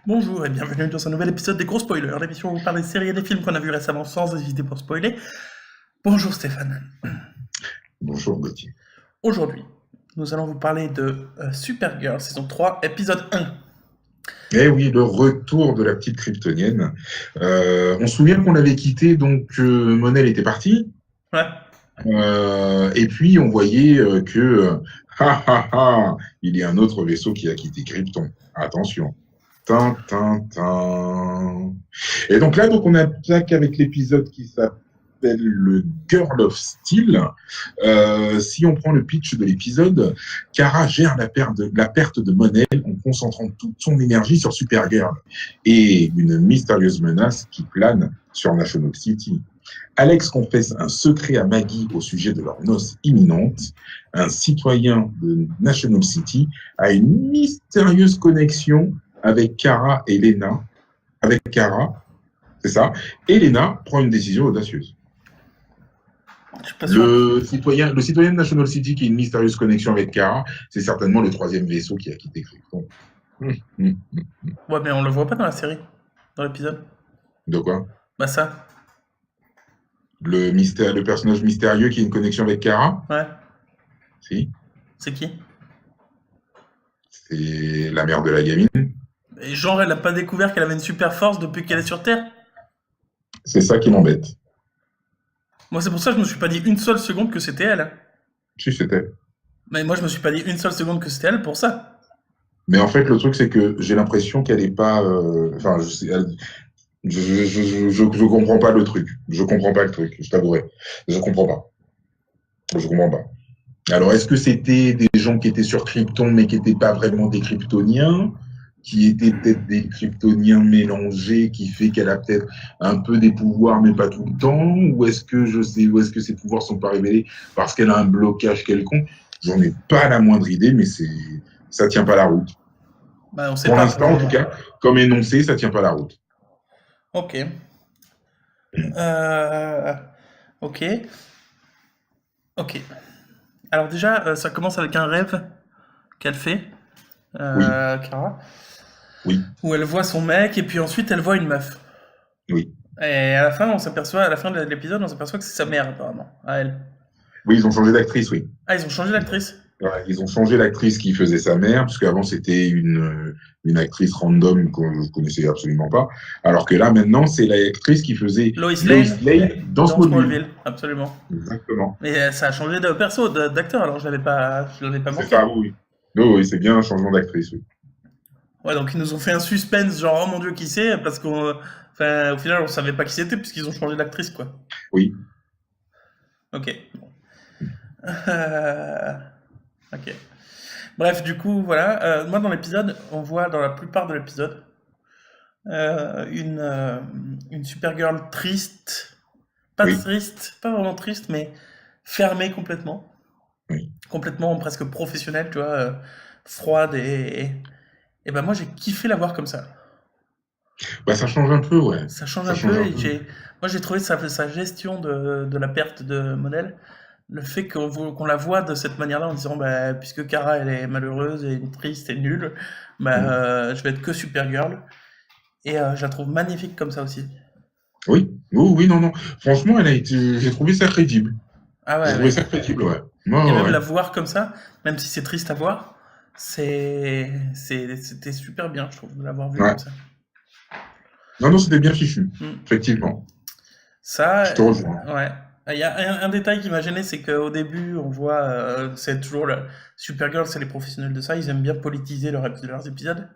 Bonjour et bienvenue dans un nouvel épisode des Gros Spoilers, l'émission où on parle des séries et des films qu'on a vus récemment sans hésiter pour spoiler. Bonjour Stéphane. Bonjour Gauthier. Aujourd'hui, nous allons vous parler de Supergirl, saison 3, épisode 1. Eh oui, le retour de la petite kryptonienne. On se souvient qu'on l'avait quitté, donc Monel était parti. Ouais. Et puis on voyait il y a un autre vaisseau qui a quitté Krypton. Attention. Tin, tin, tin. Et donc là, on attaque avec l'épisode qui s'appelle le Girl of Steel. Si on prend le pitch de l'épisode, Kara gère la perte de Monel en concentrant toute son énergie sur Supergirl et une mystérieuse menace qui plane sur National City. Alex confesse un secret à Maggie au sujet de leur noce imminente. Un citoyen de National City a une mystérieuse connexion avec Kara et Lena. Avec Kara, c'est ça. Et Lena prend une décision audacieuse. Le citoyen de National City qui a une mystérieuse connexion avec Kara, c'est certainement le troisième vaisseau qui a quitté Krypton. Ouais, mais on le voit pas dans la série, dans l'épisode. De quoi? Bah ça. Le personnage mystérieux qui a une connexion avec Kara? Ouais. Si. C'est qui? C'est la mère de la gamine. Et genre, elle a pas découvert qu'elle avait une super force depuis qu'elle est sur Terre? C'est ça qui m'embête. Moi, c'est pour ça que je me suis pas dit une seule seconde que c'était elle. Si, c'était. Mais moi, je me suis pas dit une seule seconde que c'était elle pour ça. Mais en fait, le truc, c'est que j'ai l'impression qu'elle est pas. Enfin, je comprends pas le truc. Je comprends pas le truc, je t'avouerai. Je comprends pas. Je comprends pas. Alors, est-ce que c'était des gens qui étaient sur Krypton, mais qui n'étaient pas vraiment des Kryptoniens, qui étaient peut-être des Kryptoniens mélangés, qui fait qu'elle a peut-être un peu des pouvoirs, mais pas tout le temps, ou est-ce que ses pouvoirs sont pas révélés parce qu'elle a un blocage quelconque? J'en ai pas la moindre idée, mais ça tient pas la route. Bah, on sait Pour pas. l'instant, en tout cas, comme énoncé, ça tient pas la route. Ok. Ok. Ok. Alors déjà, ça commence avec un rêve qu'elle fait, Oui, Kara, oui, où elle voit son mec et puis ensuite elle voit une meuf. oui. Et à la fin, à la fin de l'épisode, on s'aperçoit que c'est sa mère apparemment, à elle. Oui, ils ont changé d'actrice, oui. Ah, ils ont changé l'actrice. Ouais, ils ont changé l'actrice qui faisait sa mère, parce qu'avant c'était une actrice random que je connaissais absolument pas. Alors que là, maintenant, c'est l'actrice qui faisait Lois Lois Lane Lane dans dans Smallville. Smallville, absolument. Exactement. Mais ça a changé de perso, d'acteur, alors je l'avais pas C'est manqué. ça, oui. Oui, oui, c'est bien un changement d'actrice, oui. Ouais, donc ils nous ont fait un suspense, genre oh mon dieu, qui c'est? Parce qu'au final, on savait pas qui c'était puisqu'ils ont changé d'actrice, quoi. Oui, Ok. Euh, ok. Bref, du coup, voilà. Moi, dans l'épisode, on voit dans la plupart de l'épisode une Supergirl triste. Pas oui, triste, pas vraiment triste, mais fermée complètement. oui. Complètement presque professionnelle, tu vois. Froide et ben moi, j'ai kiffé la voir comme ça. Bah, ça change un peu, ouais. Ça change Ça un change peu un et peu. moi, j'ai trouvé sa gestion de la perte de modèle. Le fait qu'on la voit de cette manière-là en disant bah, puisque Kara elle est malheureuse et triste et nulle, bah, Mm. je vais être que Supergirl. Et je la trouve magnifique comme ça aussi. Oui, oui, oui, non, non. Franchement, j'ai trouvé ça crédible. Ah J'ai ouais, trouvé ouais. ça crédible, ouais. Et Ouais, même ouais. la voir comme ça, même si c'est triste à voir, c'était super bien, je trouve, de l'avoir vue Ouais. comme ça. Non, non, c'était bien fichu. Mm. Effectivement. Ça, Je te rejoins. ouais. Il y a un détail qui m'a gêné, c'est qu'au début, on voit, c'est toujours Supergirl, c'est les professionnels de ça, ils aiment bien politiser leurs épisodes.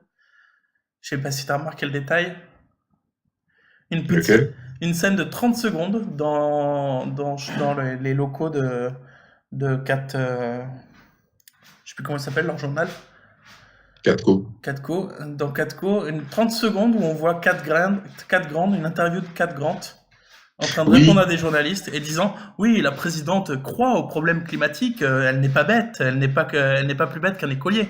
Je sais pas si tu as remarqué le détail. Une petite, Lequel? une scène de 30 secondes dans les locaux de 4, je sais plus comment il s'appelle, leur journal, Catco. 4Co. Dans 4Co, une 30 secondes où on voit 4 grandes, une interview de 4 grandes, en train de répondre à Oui, des journalistes et disant oui, la présidente croit aux problèmes climatiques, elle n'est pas bête, elle n'est pas plus bête qu'un écolier.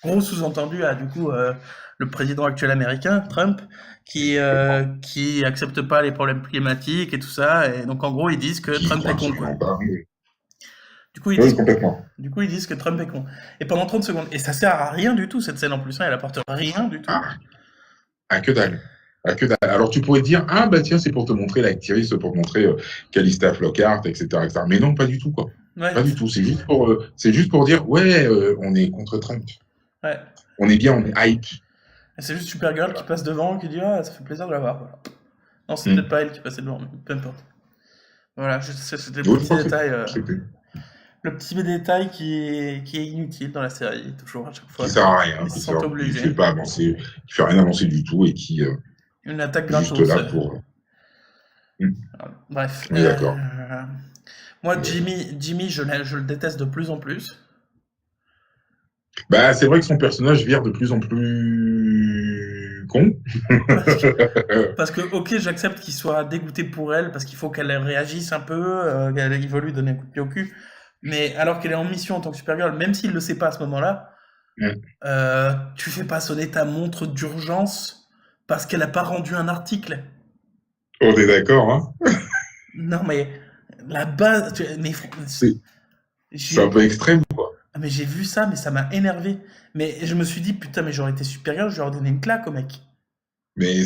Gros sous-entendu à du coup le président actuel américain, Trump, qui accepte pas les problèmes climatiques et tout ça. Et donc en gros ils disent que qui Trump croit est con quoi. absolument pas. Oui, Du coup ils oui, disent complètement. du coup ils disent que Trump est con. Et pendant 30 secondes et ça sert à rien du tout cette scène en plus, hein, elle apporte rien du tout. Ah. Ah, que dalle. Ah, que dalle. Alors, tu pourrais te dire, ah, bah tiens, c'est pour te montrer l'actrice, pour te montrer Calista Flockhart, etc., etc. Mais non, pas du tout, quoi. Ouais, Pas du tout. C'est juste pour dire, ouais, on est contre Trump. ouais. On est bien, on est hype. Et c'est juste Supergirl qui Voilà. passe devant, qui dit ah, ça fait plaisir de la voir. Voilà. Non, c'est peut-être Hmm. pas elle qui passait devant, mais peu importe. Voilà, c'était le Oui, je petit crois que détail, c'était le petit détail qui est inutile dans la série, toujours à chaque qui fois. sert à rien, Ils se sentent qui obligés. fait pas avancer, qui fait rien avancer du tout et qui Une attaque est juste gratos. là pour. Hmm. Bref. On est d'accord. Moi, On est d'accord. Jimmy, je le déteste de plus en plus. Bah, c'est vrai que son personnage vire de plus en plus con. Parce que, parce que ok, j'accepte qu'il soit dégoûté pour elle, parce qu'il faut qu'elle réagisse un peu, il veut lui donner un coup de pied au cul. Mais alors qu'elle est en mission en tant que Supergirl, même s'il le sait pas à ce moment-là, Hmm. tu fais pas sonner ta montre d'urgence parce qu'elle a pas rendu un article. On est d'accord, hein. Non mais la base, mais C'est un j'ai peu extrême, quoi. mais j'ai vu ça, mais ça m'a énervé. Mais je me suis dit putain, mais j'aurais été Supergirl, je lui aurais donné une claque au mec. Mais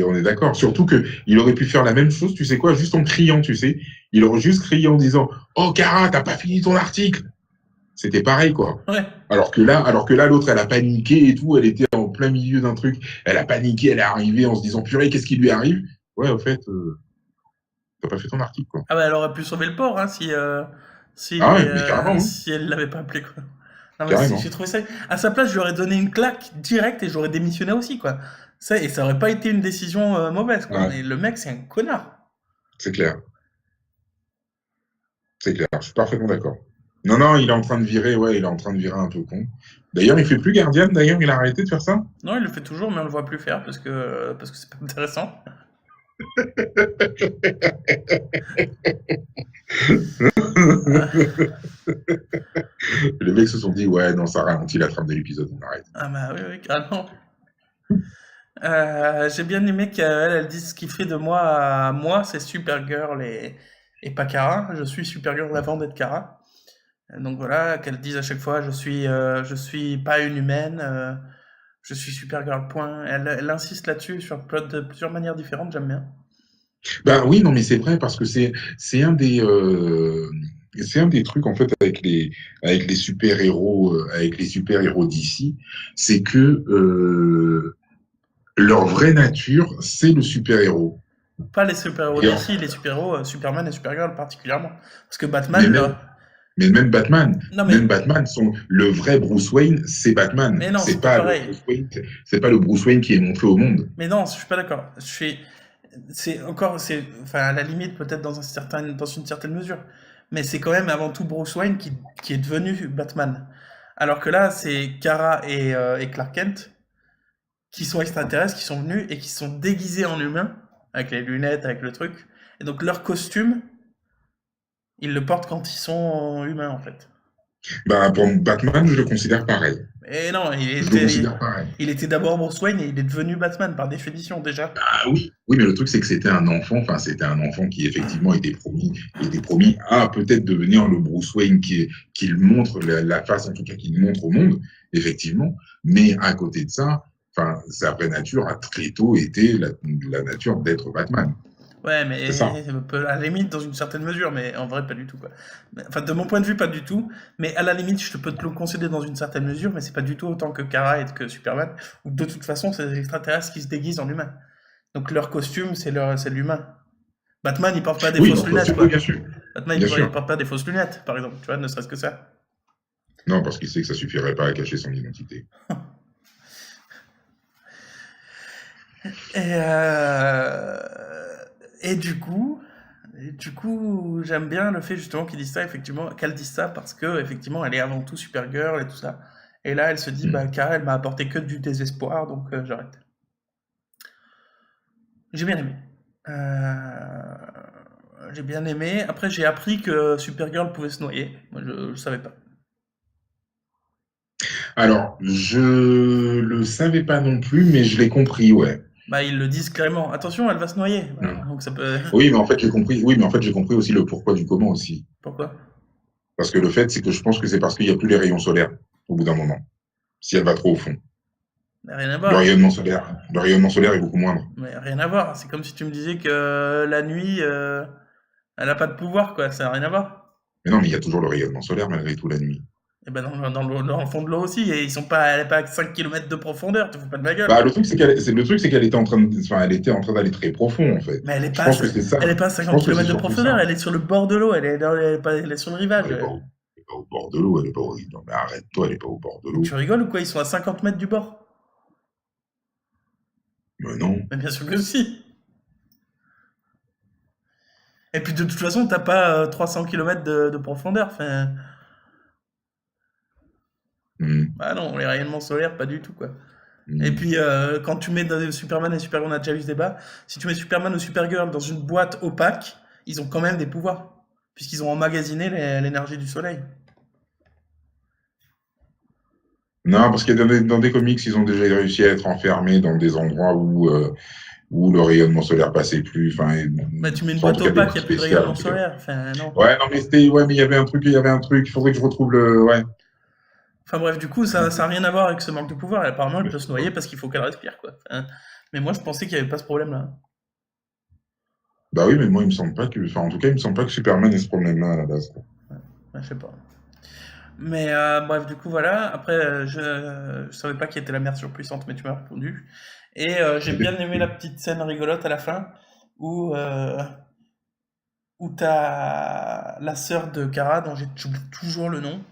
on est d'accord. Surtout que il aurait pu faire la même chose, tu sais quoi, juste en criant, tu sais. Il aurait juste crié en disant, oh, Kara, t'as pas fini ton article. C'était pareil, quoi. Ouais. Alors que là, l'autre, elle a paniqué et tout. Elle était en plein milieu d'un truc. Elle a paniqué, elle est arrivée en se disant, purée, qu'est-ce qui lui arrive? Ouais, au fait, t'as pas fait ton article, quoi. Ah bah elle aurait pu sauver le port hein, Ah ouais, mais carrément, hein. si elle l'avait pas appelé quoi. Non mais Carrément. j'ai trouvé ça. À sa place, je lui aurais donné une claque directe et j'aurais démissionné aussi quoi. Ça et ça aurait pas été une décision mauvaise quoi. Ouais, Mais le mec c'est un connard. c'est clair. C'est clair. Je suis parfaitement d'accord. Non, non, il est en train de virer, ouais, il est en train de virer un peu con. D'ailleurs, il fait plus Guardian, d'ailleurs, il a arrêté de faire ça. Non, il le fait toujours, mais on le voit plus faire parce que c'est pas intéressant. Les mecs se sont dit, ouais, non, ça ralentit la trame de l'épisode, on arrête. Ah bah oui, oui, carrément. J'ai bien aimé elle dise ce qui fait de moi à moi, c'est Supergirl et pas Kara. Je suis Supergirl avant d'être Kara. Donc voilà, qu'elle dise à chaque fois, je suis pas une humaine, je suis Supergirl, point. Elle insiste là-dessus de plusieurs manières différentes, j'aime bien. Ben oui, non, mais c'est vrai, parce que c'est un des trucs, en fait, avec les super-héros, avec les super-héros d'ici, c'est que leur vraie nature, c'est le super-héros. Pas les super-héros Et d'ici, les super-héros, Superman et Supergirl particulièrement. Parce que mais Batman, même, là. mais Non mais, même Batman, le vrai Bruce Wayne, c'est Batman. mais non, c'est pas pareil. C'est pas le Bruce Wayne qui est montré au monde. Mais non, je suis pas d'accord. C'est encore, enfin, à la limite, peut-être dans une certaine mesure. Mais c'est quand même avant tout Bruce Wayne qui est devenu Batman. Alors que là, c'est Kara et Clark Kent qui sont extraterrestres, qui sont venus et qui sont déguisés en humains, avec les lunettes, avec le truc. Et donc leur costume, ils le portent quand ils sont humains, en fait. Ben, pour Batman, je le considère pareil. Et non, Je le considère pareil. il était d'abord Bruce Wayne et il est devenu Batman, par définition, déjà. Ah oui, oui, mais le truc, c'est que c'était un enfant qui effectivement était promis à peut-être devenir le Bruce Wayne qu'il montre, la face en tout cas qu'il montre au monde, effectivement. Mais à côté de ça, enfin, sa vraie nature a très tôt été la nature d'être Batman. Ouais, C'est ça. mais à la limite, dans une certaine mesure, mais en vrai, pas du tout, quoi. Enfin, de mon point de vue, pas du tout. Mais à la limite, je peux te le concéder dans une certaine mesure, mais c'est pas du tout autant que Kara et que Superman, où de toute façon, c'est des extraterrestres qui se déguisent en humains. Donc leur costume, c'est l'humain. Batman, il porte pas des Oui, fausses donc, lunettes, oui, quoi. bien sûr. Batman, Bien il sûr. porte pas des fausses lunettes, par exemple, tu vois, ne serait-ce que ça. Non, parce qu'il sait que ça suffirait pas à cacher son identité. Et, et du coup, j'aime bien le fait justement qu'ils disent ça, effectivement, qu'elle dise ça parce que effectivement, elle est avant tout Supergirl et tout ça. Et là, elle se dit, bah, Hmm. Kara, elle m'a apporté que du désespoir, donc j'arrête. J'ai bien aimé. J'ai bien aimé. Après, j'ai appris que Supergirl pouvait se noyer. Moi, je savais pas. Alors, je le savais pas non plus, mais je l'ai compris, ouais. Bah, ils le disent clairement. Attention, elle va se noyer. Voilà. Hmm. Donc ça peut. Oui, mais en fait, j'ai compris. Oui, mais en fait, j'ai compris aussi le pourquoi du comment aussi. Pourquoi? Parce que le fait, c'est que je pense que c'est parce qu'il n'y a plus les rayons solaires au bout d'un moment. Si elle va trop au fond. Mais rien à Le voir. rayonnement solaire, le rayonnement solaire est beaucoup moindre. Mais rien à voir. C'est comme si tu me disais que la nuit, elle a pas de pouvoir, quoi. Ça n'a rien à voir. Mais non, mais il y a toujours le rayonnement solaire malgré tout la nuit. Et ben dans le fond de l'eau aussi, et ils sont pas, elle est pas à 5 km de profondeur, tu fous pas de ma gueule. Bah, le truc, c'est qu'elle était en train enfin, elle était en train d'aller très profond, en fait. Mais elle est Je pas, pense que c'est ça. elle est pas à Je 50 pense que c'est km de surtout profondeur, ça. elle est sur le bord de l'eau, elle est sur le rivage. Elle est pas au bord de l'eau, elle est pas au... Non, mais arrête-toi, elle est pas au bord de l'eau. Tu rigoles ou quoi? Ils sont à 50 mètres du bord. Mais non. Mais bien sûr que si. Et puis de toute façon, t'as pas 300 km de profondeur. Enfin, bah non, les rayonnements solaires, pas du tout, quoi. Et puis, quand tu mets Superman et Supergirl, on a déjà eu ce débat, si tu mets Superman ou Supergirl dans une boîte opaque, ils ont quand même des pouvoirs, puisqu'ils ont emmagasiné l'énergie du soleil. Non, parce que dans des comics, ils ont déjà réussi à être enfermés dans des endroits où le rayonnement solaire passait plus. Enfin, Bah, tu mets une en boîte tout cas, des opaque, il trucs n'y a plus de spéciaux, rayonnement en tout cas. solaire. Enfin, non. Ouais, non, mais c'était, ouais, mais il y avait un truc, il faudrait que je retrouve le, ouais. Enfin bref, du coup, ça n'a rien à voir avec ce manque de pouvoir. Et apparemment, elle peut se noyer parce qu'il faut qu'elle respire, quoi. Enfin, mais moi, je pensais qu'il n'y avait pas ce problème-là. Bah oui, mais moi, il me semble pas que, enfin, en tout cas, il me semble pas que Superman ait ce problème-là à la base, quoi. Ouais, je sais pas. Mais bref, du coup, voilà. Après, je savais pas qui était la mère surpuissante, mais tu m'as répondu. Et j'ai bien aimé la petite scène rigolote à la fin où, où t'as la sœur de Kara, dont j'oublie toujours le nom,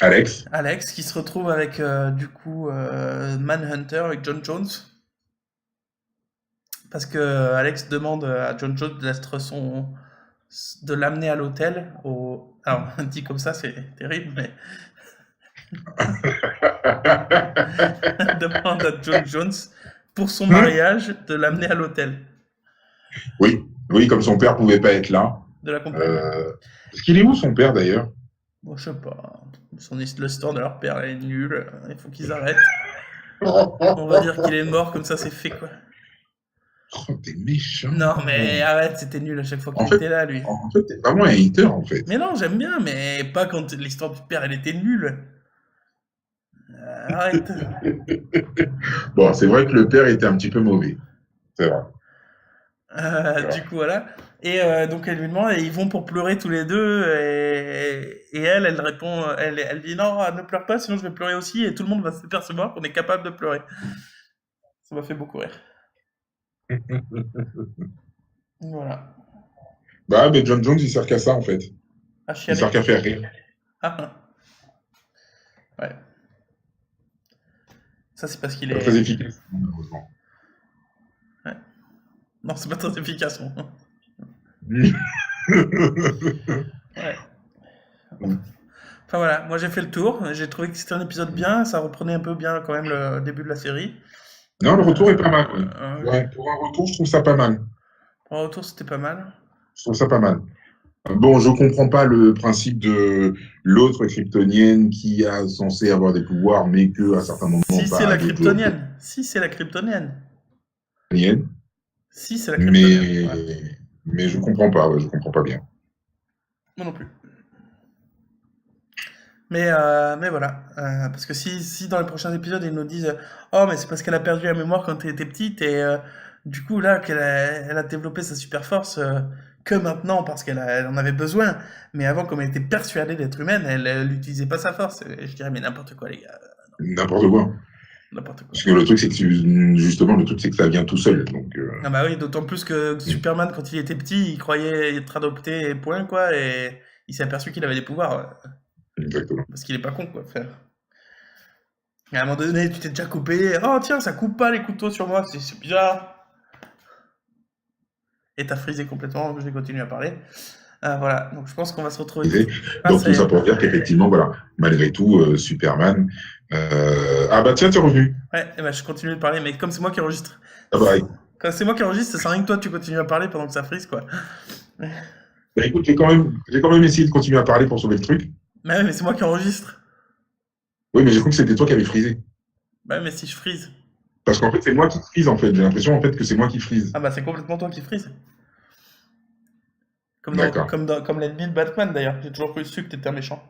Alex? Alex, qui se retrouve avec du coup Manhunter, avec John Jones. Parce que Alex demande à John Jones de l'amener à l'hôtel. Alors, dit comme ça, c'est terrible, mais demande à John Jones pour son mariage de l'amener à l'hôtel Oui, oui, comme son père pouvait pas être là. de la compagnie. Parce qu'il est où son père d'ailleurs? Bon, je sais pas. L'histoire de leur père elle est nulle. Il faut qu'ils arrêtent. Oh, On va dire qu'il est mort, comme ça c'est fait, quoi. t'es méchant. Non, mais arrête, c'était nul à chaque fois qu'il En fait, était là, lui. en fait, t'es vraiment un hater en fait. Mais non, j'aime bien, mais pas quand l'histoire du père elle était nulle. Arrête. Bon, c'est vrai que le père était un petit peu mauvais. C'est vrai. Du coup, voilà. Et donc elle lui demande, et ils vont pour pleurer tous les deux, et elle répond, elle dit non, ne pleure pas, sinon je vais pleurer aussi, et tout le monde va s'apercevoir qu'on est capable de pleurer. Ça m'a fait beaucoup rire. Voilà. Bah, mais John Jones, il sert qu'à ça en fait. À Il chialer. sert qu'à faire rire. Ouais. Ça, c'est parce qu'il Pas très est. efficace, malheureusement. Ouais. Non, c'est pas très efficace, non. Ouais. Enfin voilà, moi j'ai fait le tour. J'ai trouvé que c'était un épisode bien. Ça reprenait un peu bien quand même le début de la série. Non, le retour est pas mal. Ouais. Euh, Ouais, pour un retour, je trouve ça pas mal. Pour un retour, c'était pas mal. Je trouve ça pas mal. Bon, je comprends pas le principe de l'autre kryptonienne qui a censé avoir des pouvoirs, mais que à certains moments Si pas c'est la d'autres kryptonienne. Si c'est la kryptonienne. kryptoniennes. Si c'est la kryptonienne. Mais, Ouais. mais je comprends pas. Ouais, je comprends pas bien. Moi non plus. Mais voilà. Parce que si dans les prochains épisodes, ils nous disent oh, mais c'est parce qu'elle a perdu la mémoire quand elle était petite, et du coup, là, elle a développé sa super force que maintenant, parce elle en avait besoin. Mais avant, comme elle était persuadée d'être humaine, elle n'utilisait pas sa force. Et je dirais, mais n'importe quoi, les gars. N'importe quoi. N'importe quoi. Parce que le truc, c'est que justement, le truc, c'est que ça vient tout seul. Donc, Ah bah oui, d'autant plus que Superman, quand il était petit, il croyait être adopté, et point, quoi, et il s'est aperçu qu'il avait des pouvoirs. exactement. Parce qu'il est pas con, quoi. Enfin, à un moment donné, tu t'es déjà coupé. Oh, tiens, ça coupe pas les couteaux sur moi, c'est bizarre. Et t'as frisé complètement, je vais continuer à parler. Voilà, donc je pense qu'on va se retrouver. Ah, Donc, ça tout y ça est. pour dire qu'effectivement, voilà, malgré tout, Superman. Ah bah tiens, t'es revenu. Ouais, et bah, je continue de parler, mais comme c'est moi qui enregistre. Ah bah, Quand c'est moi qui enregistre, ça sert à rien que toi tu continues à parler pendant que ça frise, quoi. bah, écoute, j'ai quand même essayé de continuer à parler pour sauver le truc. Mais ouais, mais c'est moi qui enregistre. Oui, mais j'ai cru que c'était toi qui avais frisé. Bah ouais, mais si je frise. Parce qu'en fait, c'est moi qui frise, en fait. J'ai l'impression, en fait, que c'est moi qui frise. Ah bah c'est complètement toi qui frise. D'accord. Comme l'ennemi de Batman, d'ailleurs. J'ai toujours cru que t'étais un méchant.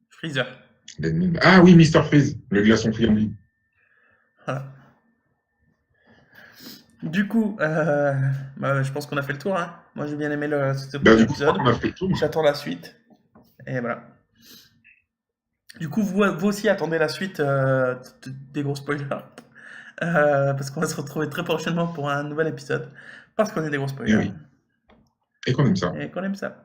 Freezer. Ah oui, Mr. Freeze, le glaçon friandis. Voilà. Du coup, je pense qu'on a fait le tour, hein. Moi, j'ai bien aimé ce Bah, premier du coup, je crois épisode. qu'on a fait le tour. J'attends la suite. Et voilà. Du coup, vous aussi attendez la suite des gros spoilers. Parce qu'on va se retrouver très prochainement pour un nouvel épisode. Parce qu'on est des gros Eh spoilers. oui. Et qu'on aime ça. Et qu'on aime ça.